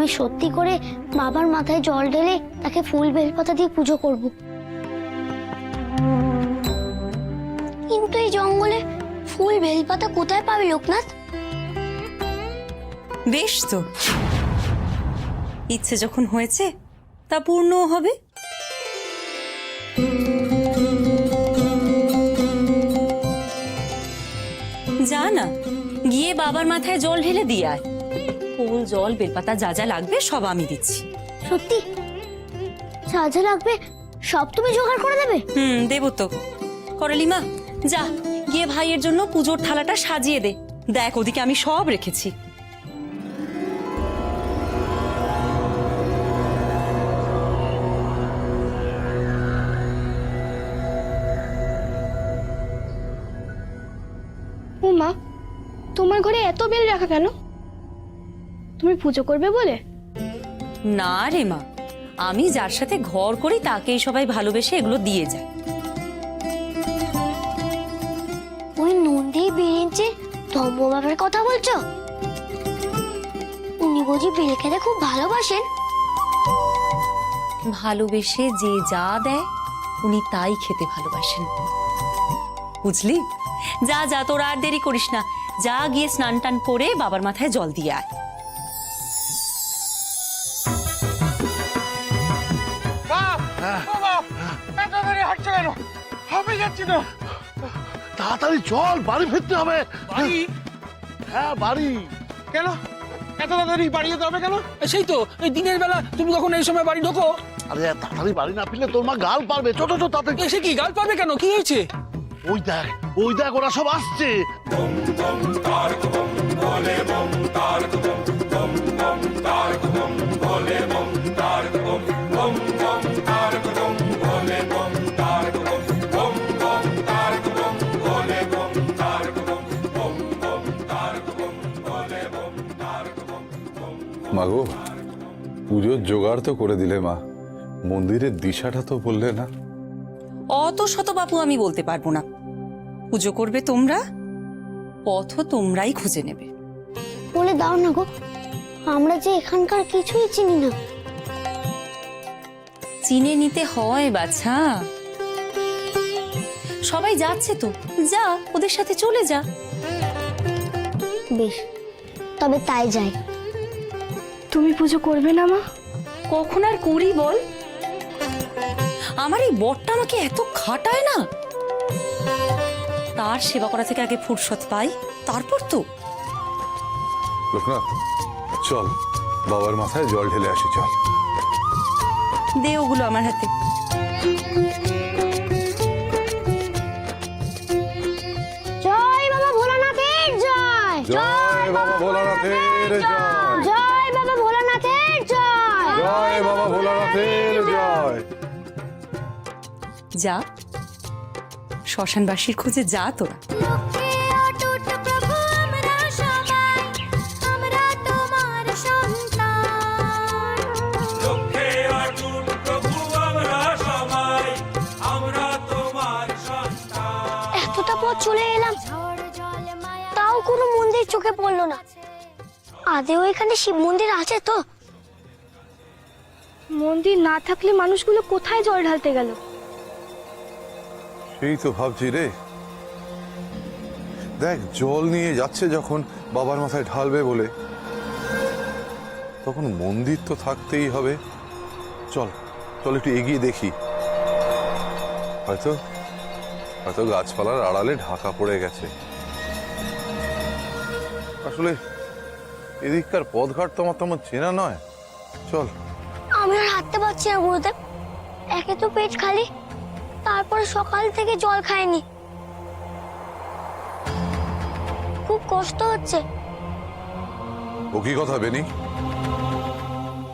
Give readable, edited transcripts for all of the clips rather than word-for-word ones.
আমি সত্যি করে বাবার মাথায় জল ঢেলে তাকে ফুল বেলপাতা দিয়ে পুজো করব। কিন্তু এই জঙ্গলে ফুল বেলপাতা কোথায় পাবে লোকনাথ? বেশ তো, ইচ্ছে যখন হয়েছে তা পূর্ণও হবে। যা না, গিয়ে বাবার মাথায় জল ঢেলে দিয়ে আয়। ফুল, জল, বেলপাতা যা যা লাগবে সব আমি দিচ্ছি। সত্যি? যা যা লাগবে সব তুমি জোগাড় করে দেবে? দেবো তো। করলিমা, যা গিয়ে ভাইয়ের জন্য পুজোর থালাটা সাজিয়ে দে। দেখ ওদিকে আমি সব রেখেছি। ও মা, তোমার ঘরে এত বেল রাখা কেন? তুমি পুজো করবে বলে? না রে মা, আমি যার সাথে ঘর করি তাকেই সবাই ভালোবেসে এগুলো দিয়ে যায়। ওই নন্দী বেরিয়েছে ধম্ম বাবার কথা বলছো? উনি বুঝি বেল খেতে খুব ভালোবাসেন? ভালোবেসে যে যা দেয় উনি তাই খেতে ভালোবাসেন, বুঝলি? যা যা, তোর আর দেরি করিস না, যা গিয়ে স্নান টান করে বাবার মাথায় জল দিয়ে আয়। তাড়াতাড়ি চল, বাড়ি ফিরতে হবে। বাড়ি? হ্যাঁ বাড়ি। কেন এত তাড়াতাড়ি বাড়ি যেতে হবে কেন? সেই তো, এই দিনের বেলা তুমি কখন এই সময় বাড়ি ঢোকো? আরে তাড়াতাড়ি বাড়ি না ফিরলে তোর মা গাল পারবে। ছোট ছোট তাতে এসে কি গাল পারবে কেন? কি হয়েছে? ওই দেখ ওরা সব আসছে। মাগো, পুজোর জোগাড় তো করে দিলে মা, মন্দিরের দিশাটা তো বললে না। অত শত বাপু আমি বলতে পারবো না। পুজো করবে তোমরা, পথও তোমরাই খুঁজে নেবে। বলে দাও না গো, আমরা যে এখানকার কিছুই চিনি না। চিনে নিতে হয় বাছা। সবাই যাচ্ছে তো, যা ওদের সাথে চলে যা। বেশ, তবে তাই যাই। তুমি পুজো করবে না মা? কখন আর করি বল? আমার এই বরটা আমাকে এত খাটায় না, তার সেবা করা থেকে আগে ফুরসত পাই, তারপর তো। লোকনাথ, চল বাবার মাথায় জল ঢেলে আসি, চল। দে ওগুলো আমার হাতে। জয় বাবা ভোলানাথের জয়। জয় বাবা ভোলানাথের জয়। জয় বাবা ভোলানাথের জয়। জয় বাবা ভোলানাথের জয়। যা, শ্মশানবাসীর খোঁজে যা তোরা। এতটা পথ চলে এলাম, তাও কোনো মন্দির চোখে পড়লো না। আদেও এখানে শিব মন্দির আছে তো? মন্দির না থাকলে মানুষগুলো কোথায় জল ঢালতে গেল? সেই তো ভাবছি রে, দেখ জল নিয়ে যাচ্ছে যখন বাবার মাথায় ঢালবে বলে, তখন মন্দির তো থাকতেই হবে। চল চল একটু এগিয়ে দেখি, হয়তো হয়তো গাছপালার আড়ালে ঢাকা পড়ে গেছে। আসলে এদিককার পথঘাট তো আমার তেমন চেনা নয়। চল। আমি আর হাঁটতে পারছি না গুরুদেব, একে তো পেট খালি, তারপরে সকাল থেকে জল খাইনি, খুব কষ্ট হচ্ছে। ও কি কথা বেনি,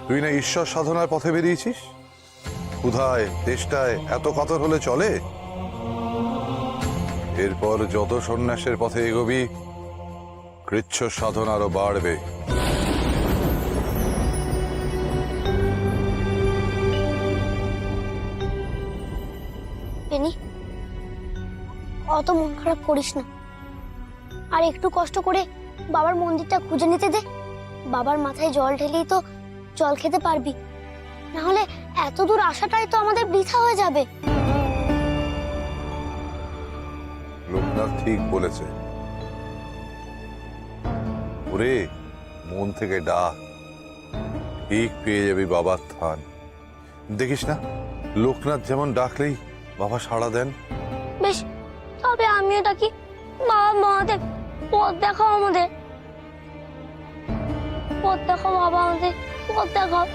তুই না ঈশ্বর সাধনার পথে বেরিয়েছিস? ক্ষুধায় তেষ্টায় এত কাতর হলে চলে? এরপর যত সন্ন্যাসের পথে এগোবি, কৃচ্ছ সাধন আরো বাড়বে। বেনি, অত মন খারাপ করিস না, আর একটু কষ্ট করে বাবার মন্দিরটা খুঁজে নিতে দে। বাবার মাথায় জল ঢেলেই তো জল খেতে পারবি, না হলে এত দূর আসাটাই তো আমাদের বৃথা হয়ে যাবে। লোকনাথ ঠিক বলেছে। ওরে, মন থেকে ডাক, ঠিক পেয়ে যাবি বাবার থান। দেখিস না, লোকনাথ যেমন ডাকলেই বাবা সাড়া দেন। বেশ, তবে আমিও ডাকি, বাবা মহাদেব পথ দেখাও আমাদের, পথ দেখাও বাবা আমাদের, পথ দেখাও।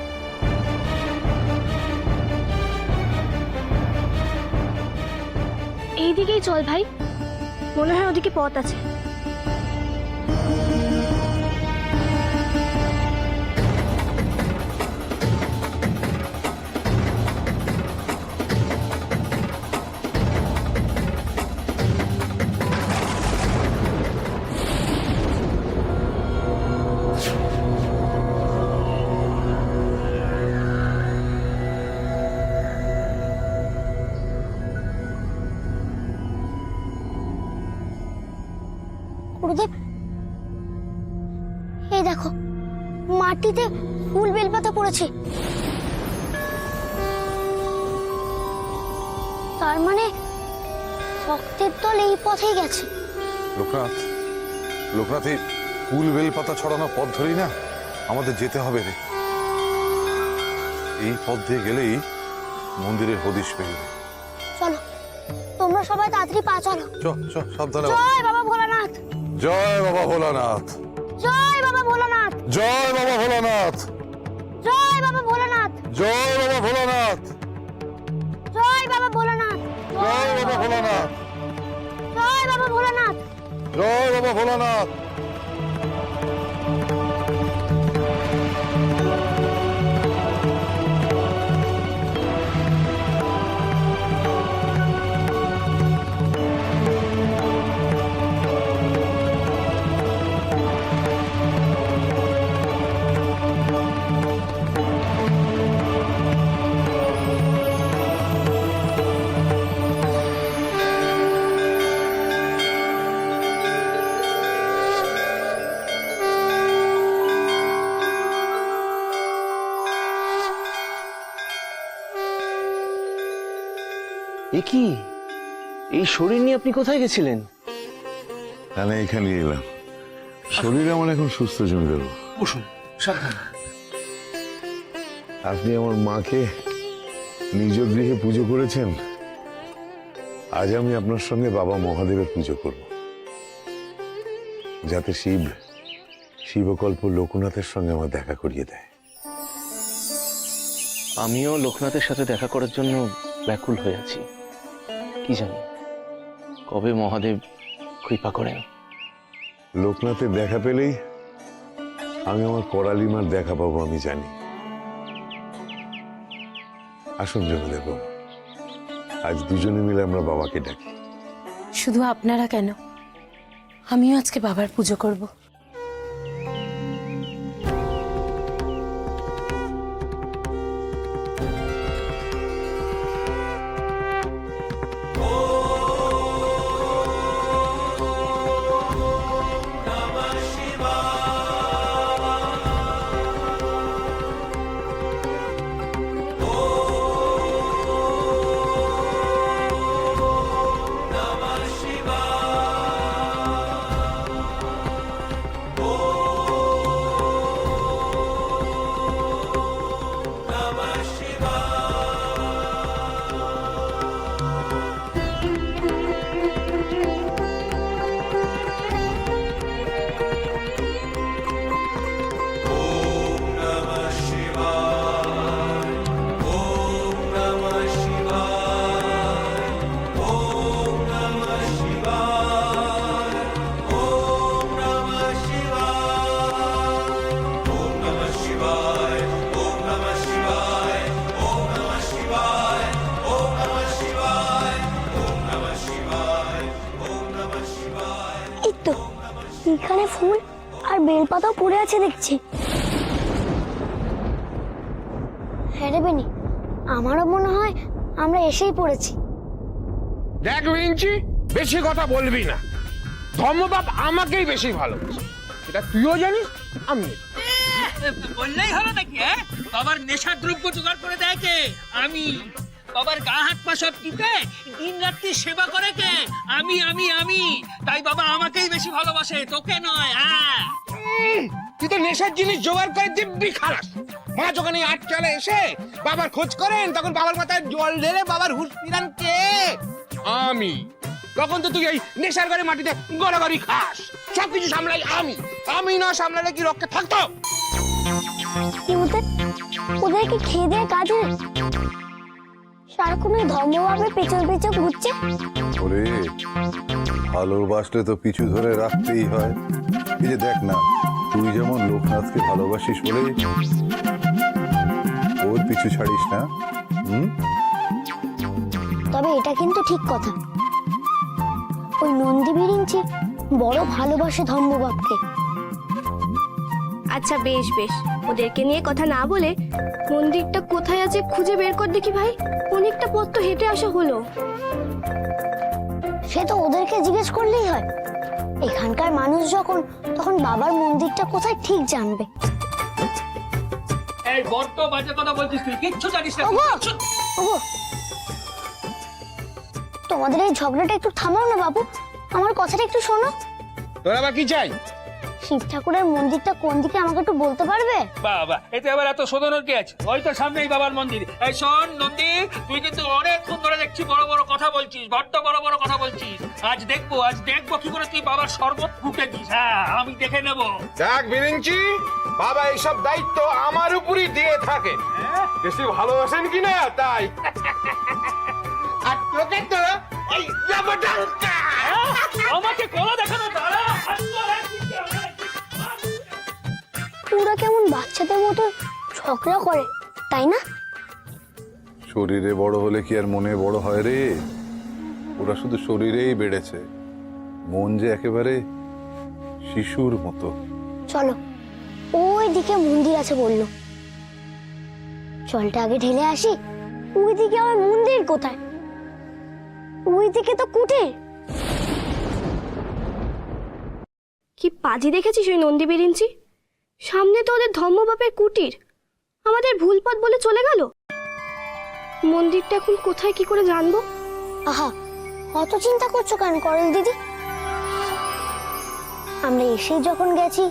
এইদিকেই চল ভাই, মনে হয় ওদিকে পথ আছে। গুরুদেব, এই দেখো মাটিতে ফুল বেলপাতা পড়েছে, তার মানে ভক্তের দল এই পথেই গেছে। লোকনাথ, লোকনাথ, এই ফুল বেলপাতা ছড়ানো পথ ধরেই না আমাদের যেতে হবে রে। এই পথ দিয়ে গেলেই মন্দিরের হদিশ পেয়ে। চলো, তোমরা সবাই তাড়াতাড়ি পা চলো। সাবধানে। জয় বাবা ভোলানাথ, জয় বাবা ভোলানাথ, জয় বাবা ভোলানাথ, জয় বাবা ভোলানাথ, জয় বাবা ভোলানাথ, জয় বাবা ভোলানাথ, জয় বাবা ভোলানাথ, জয় বাবা ভোলানাথ, জয় বাবা ভোলানাথ। জয় বাবা ভোলানাথ। এ কি, এই শরীর নিয়ে আপনি কোথায় গেছিলেন? আমি এখানে এলাম, শরীর আমার এখন সুস্থ জমিদার। বসুন, সাবধান। আপনি আমার মাকে নিজ গৃহে পুজো করেছেন, আজ আমি আপনার সঙ্গে বাবা মহাদেবের পুজো করব, যাতে শিবকল্প লোকনাথের সঙ্গে আমার দেখা করিয়ে দেয়। আমিও লোকনাথের সাথে দেখা করার জন্য ব্যাকুল হয়ে আছি। কি জানি কবে মহাদেব কৃপা করেন। লোকনাথের দেখা পেলেই আমি আমার করালিমার দেখা পাবো, আমি জানি। আসুন জমিদার বাবু, আজ দুজনে মিলে আমরা বাবাকে ডাকি। শুধু আপনারা কেন, আমিও আজকে বাবার পুজো করব। এখানে ফুল আর বেলপাতাও পড়ে আছে দেখছি। হ্যাঁ রে বেনি, আমারও মনে হয় আমরা এসেই পড়েছি। দেখ বিঞ্চি, বেশি কথা বলবি না। ধর্মবাপ আমাকেই বেশি ভালোবাসে, এটা তুইও জানিস, আমি বললেই হলো নাকি? বাবার নেশার দ্রব্য জোগাড় করে দেয় কে? আমি। বাবার গা হাত পা সব টিপে দিন রাত্রি সেবা করে কে? আমি আমি আমি। তাই বাবা আমাকেই বেশি ভালোবাসে, তোকে নয়। হ্যাঁ, তুই তো নেশার জিনিস জোগাড় করে দিব্যি খালাস। মা যখন এই আটচালে এসে বাবার খোঁজ করেন, তখন বাবার মাথায় জল ঢেলে বাবার হুঁশ ফিরান কে? আমি। তখন তো তুই এই নেশার ঘরে মাটিতে গড়াগড়ি খাস। সবকিছু সামলাই আমি। আমি না সামলালে কি রক্ষে থাকতো? কি ওদেরকে খেয়ে দিয়ে কাজে সারাক্ষণ ওই ধর্মভাবে পেছন পেছন ঘুরছে। ওরে ভালোবাসলে তো পিছু ধরে রাখতেই হয়। এই যে দেখ না, তুই যেমন লোকনাথকে ভালোবাসিস বলে ওর পিছু ছাড়িস না। তবে এটা কিন্তু ঠিক কথা, ওই নন্দী বিরিঞ্চি বড় ভালোবাসে ধর্মবাবকে। আচ্ছা বেশ বেশ, ওদেরকে নিয়ে কথা না বলে মন্দিরটা কোথায় আছে খুঁজে বের কর দেখি ভাই। অনেকটা পথ তো হেঁটে আসা হলো। সে তো ওদেরকে জিজ্ঞেস করলেই হয়। এখানকার মানুষ যখন, তখন বাবার মন্দিরটা কোথায় ঠিক জানবে। এই বড্ড বাজে কথা বলছিস তুই, কিচ্ছু জানিস না। ওগো, ওগো, তোমাদের এই ঝগড়াটা একটু থামাও না বাবু, আমার কথাটা একটু শোনো। তোর আবার কি চাই? শিব ঠাকুরের মন্দিরটা কোন দিকে আমাকে একটু বলতে পারবে? বাবা, এতে আবার এত শোধনের কি আছে? ওই তো সামনেই বাবার মন্দির। এই শোন নন্দী, তুই কিন্তু অনেকক্ষণ ধরে দেখছি বড় বড় কথা বলছিস, বড্ড বড় বড় কথা বলছিস। আজ দেখবো কি করে তুই বাবার শরবত ফুটে দিস। হ্যাঁ, আমি দেখে নেবো। দেখ বিরিঞ্চি, বাবা এইসব দায়িত্ব আমার উপরই দিয়ে থাকে। বেশি ভালোবাসেন কিনা তাই। আর তোকে তো এই জবরদস্ত আমাকে কলা দেখানো দাঁড়া। পুরা কেমন বাচ্চাদের মতো ঝগড়া করে, তাই না? শরীরে বড় হলে কি আর মনে বড় হয় রে? ওরা শুধু শরীরেই বেড়েছে, মন যে একেবারে শিশুর মতো। চলো, ওই দিকে মন্দির আছে বললো, জলটা আগে ঢেলে আসি। ওই দিকে আমার মন্দির কোথায়? ওই দিকে তো কুটির। কি পাজি দেখেছিস ওই নন্দী বিরিঞ্চি? সামনে তো ওদের ধর্মবাপের কুটির, আমাদের ভুল পথ বলে চলে গেল। মন্দিরটা এখন কোথায় কি করে জানবো? আহা, অত চিন্তা করছো কেন করল দিদি? আমরা এসেই যখন গেছি,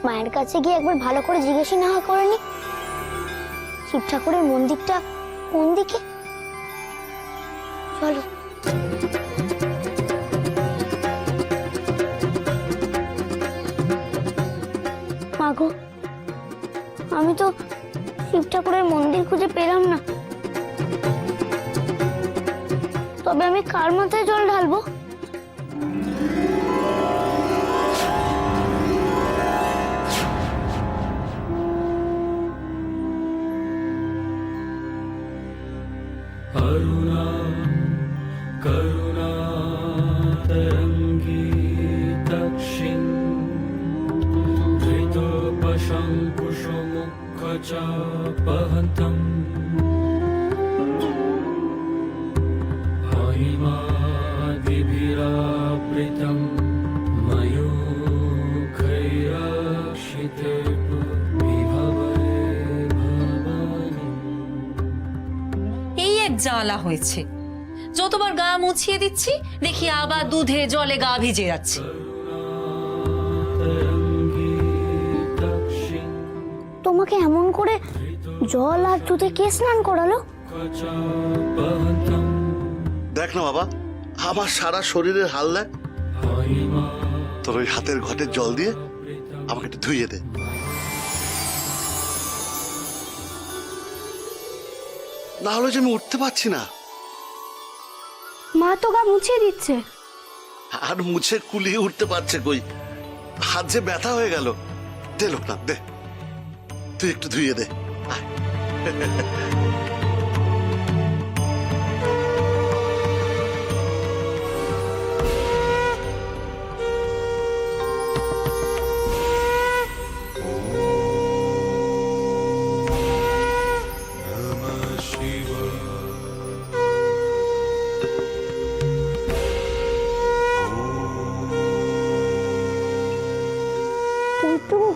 মায়ের কাছে গিয়ে একবার ভালো করে জিজ্ঞেস না করেনি শিব ঠাকুরের মন্দিরটা কোন দিকে? চলো। মাগো, আমি তো শিব ঠাকুরের মন্দির খুঁজে পেলাম না। তবে আমি কার মাথায় জল ঢালবো? अरुणा करुणा तरंगी दक्षिण धृतोपशङ्कुशमुखचापहन्तम् महिमादिभिरावृतं मयूखैराक्षिते জ্বালা হয়েছে, যতবার গা মুছিয়ে দিচ্ছি দেখি আবার দুধে জলে গা ভিজে যাচ্ছে। তোমাকে এমন করে জল আর দুধে কে স্নান করালো? দেখ না বাবা, আমার সারা শরীরের হাল দেখ। তোর ওই হাতের ঘটের জল দিয়ে আমাকে একটু ধুইয়ে দে। না হলে যে আমি উঠতে পারছি না। মা তো গা মুছিয়ে দিচ্ছে। আর মুছে কুলিয়ে উঠতে পারছে কই, হাত যে ব্যথা হয়ে গেল। দে লোকনাথ দে, তুই একটু ধুইয়ে দে।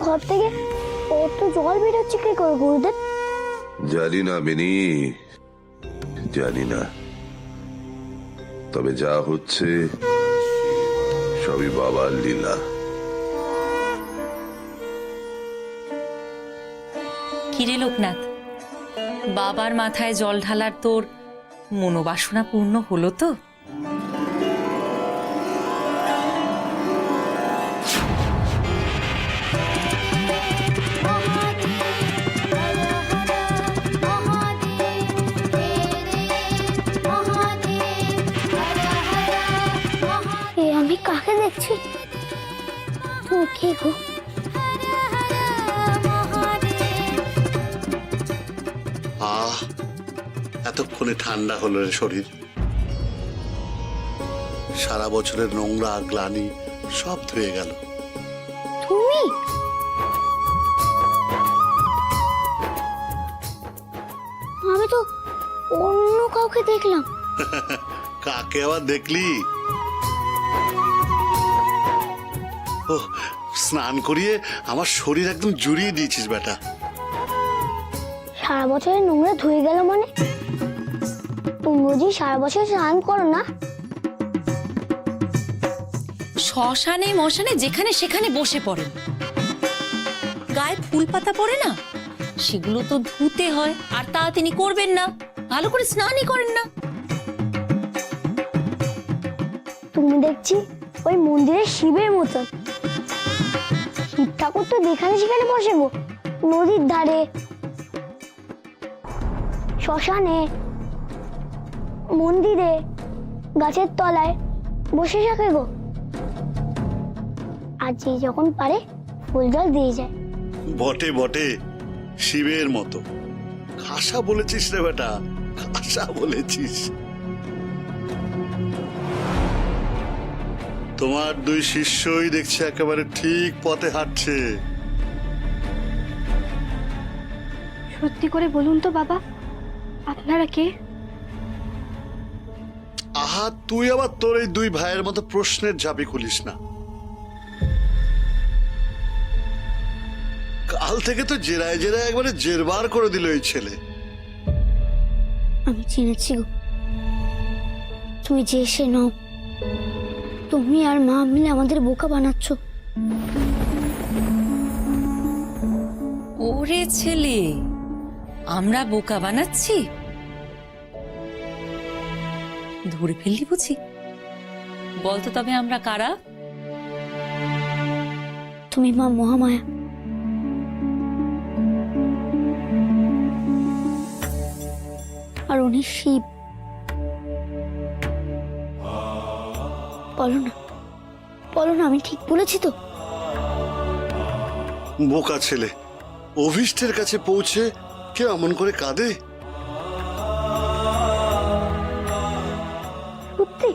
ঘর থেকে কত জল বেরোচ্ছে কি করে গুরুদেব? জানি না মিনি, জানি না, তবে যা হচ্ছে সবই বাবার লীলা। কিরে লোকনাথ, বাবার মাথায় জল ঢালার তোর মনোবাসনা পূর্ণ হলো তো? এ আমি কাকে দেখছি? তুমি কে গো? আহ, এতক্ষণে ঠান্ডা হলো রে শরীর। সারা বছরের নোংরা গ্লানি সব ধুয়ে গেল। তুমি? আমি তো অন্য কাউকে দেখলাম। কাকে আবার দেখলি? ও, স্নান করিয়ে আমার শরীর একদম জুড়িয়ে দিয়েছিস বেটা। সারা বছরের নোংরা ধুয়ে গেল মানে? তুমি বুঝি সারা বছর স্নান করো না? শ্মশানে মশানে যেখানে সেখানে বসে পড়েন, গায়ে ফুল পাতা পড়ে না, সেগুলো তো ধুতে হয়, আর তা তিনি করবেন না, ভালো করে স্নানই করেন না। তুমি দেখছি ওই মন্দিরের শিবের মতন। শিব ঠাকুর তো যেখানে সেখানে বসে গো, নদীর ধারে, শ্মশানে, মন্দিরে, গাছের তলায় বসে থাকে গো। আর যে যখন পারে ফুল জল দিয়ে যায়। বটে বটে, শিবের মতো। খাসা বলেছিস রে বেটা, খাসা বলেছিস। তোমার দুই শিষ্যই দেখছি একেবারে ঠিক পথে হাঁটছে। সত্যি করে বলুন তো বাবা, আপনারা কে? আহা, তুই আবার তোর এই দুই ভাইয়ের মতো প্রশ্নের ঝাঁপি খুলিস না। কাল থেকে তো জেরায় জেরায় একবারে জেরবার করে দিল এই ছেলে। আমি চিনেছি গো, তুমি যে সে নও। তুমি আর মা মিলে আমাদের বোকা বানাচ্ছ। ওরে ছেলে, আমরা বোকা বানাচ্ছি? ধরে ফেললি বুঝি? বলতো তবে আমরা কারা? তুমি মা মহামায়া। আর উনি শিব। বলো না, বলো না, আমি ঠিক বলেছি তো? বোকা ছেলে, অভিষ্টের কাছে পৌঁছে কেউ এমন করে কাঁদে? সত্যি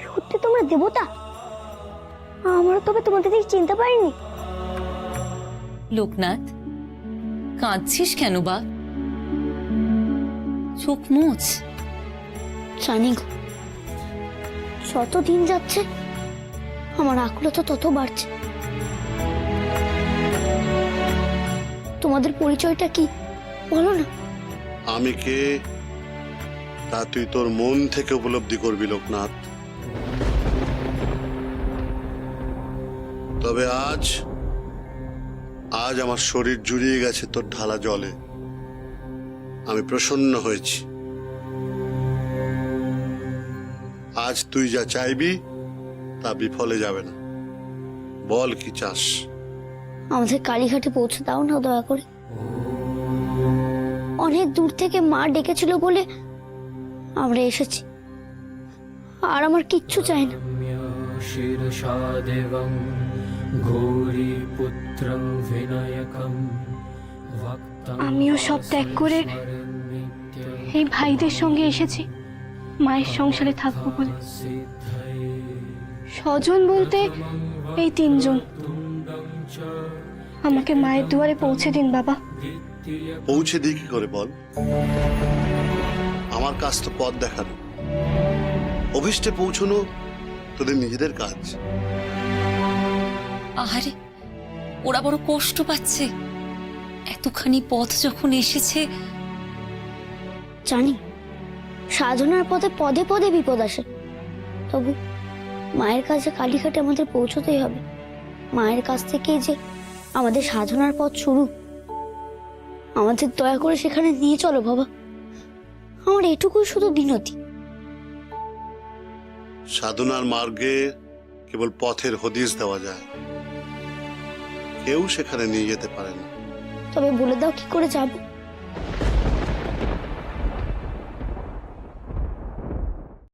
সত্যি তোমরা দেবতা? আমরা তবে তোমাদের দিকে চিনতে পারিনি। লোকনাথ, কাঁদছিস কেন বা? চোখ মুছ। জানি গো, যত দিন যাচ্ছে আমার আকুলতা তত বাড়ছে। তোমাদের পরিচয়টা কি বলো না? আমি কে তা তুই তোর মন থেকে উপলব্ধি করবি লোকনাথ। তবে আজ আজ আমার শরীর জুড়িয়ে গেছে তোর ঢালা জলে। আমি প্রসন্ন হয়েছি। আজ তুই যা চাইবি তা বিফলে যাবে না। বল কি চাস? আমাদের কালীঘাটে পৌঁছে দাও না দয়া করে। অনেক দূর থেকে মা ডেকেছিল বলে আমরা এসেছি, আর আমার কিচ্ছু চাই না। শিরসা দেবং গৌরীপুত্রং বিনায়কং ভক্তং আমিও সব ত্যাগ করে এই ভাইদের সঙ্গে এসেছি মায়ের সংসারে থাকবো বলে। স্বজন বলতে এই তিনজন। আমাকে মায়ের দুয়ারে পৌঁছে দিন বাবা। পৌঁছে দিই কি করে বল? আমার কাজ তো পথ দেখানো, অভিষ্টে পৌঁছানো তোদের নিজেদের কাজ। আহারে, ওরা বড় কষ্ট পাচ্ছে। এতখানি পথ যখন এসেছে, জানি সাধনার পথে পদে পদে বিপদ আসে, তবু মায়ের কাছে কালীঘাটে আমাদের পৌঁছতেই হবে। মায়ের কাছ থেকেই যে আমাদের সাধনার পথ শুরু। আমাদের দয়া করে সেখানে নিয়ে চলো বাবা, আমার এটুকুই শুধু বিনতি। সাধনার মার্গে কেবল পথের হদিস দেওয়া যায়, কেউ সেখানে নিয়ে যেতে পারে না। তবে বলে দাও কি করে যাবো?